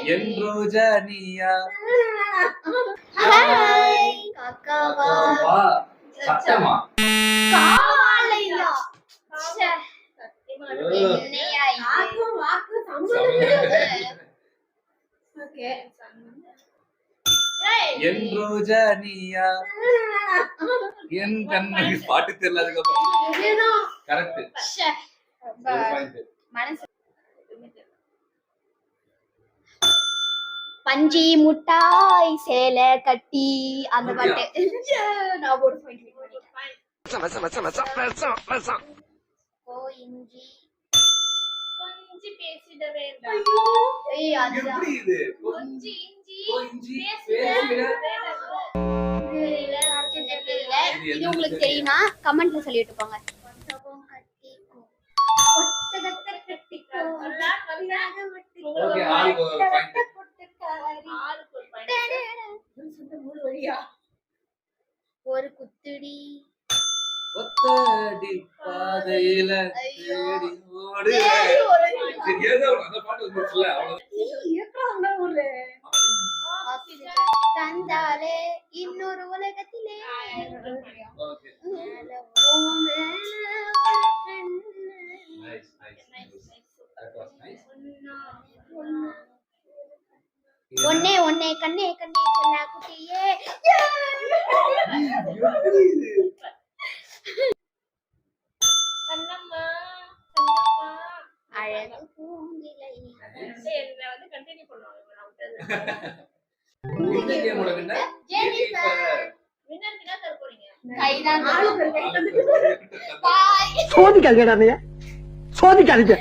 என் ரோஜா நீயா ஹாய் காக்காவா வா சத்தமா காலையா என்னையா இது ஓகே என் ரோஜா நீயா என் கண்மணி பாட்டு தெரியல அதுக்கப்புறம் கரெக்ட் மனசு பஞ்சி முட்டாய் சேலை கட்டி அந்த பாட்டு நான் ஒரு கொஞ்சி பேசிட வேண்டாம் ஏய் அதுதான் எப்படி இது கொஞ்சி இஞ்சி கொஞ்சி இது உங்களுக்கு தெரியுமா கமெண்ட்ல சொல்லிட்டு போங்க ஓகே ஆளுக்கு ஒரு பாயிண்ட் ஒரு குத்துடி ஒத்தடி பாதையில தேடி ஓடு சரி ஏதோ அந்த பாட்டு வந்துச்சுல அவ்வளவு தந்தாலே இன்னொரு உலகத்திலே okay nice that was nice ஒன்னே ஒன்னே கண்ணே கண்ணே கண்ணா குட்டியே எப்படி இது கண்ணம்மா கண்ணம்மா அழகு பூங்கிலை என்ன வந்து கண்டினியூ பண்ணுவாங்க நான் விட்டது இந்த கேமோட வின்னர் ஜெனிஃபர் வின்னர் கிட்ட தர போறீங்க கைதான் ஜெனிஃபர் பாய் சோதிக்காதீங்க சோதிக்காதீங்க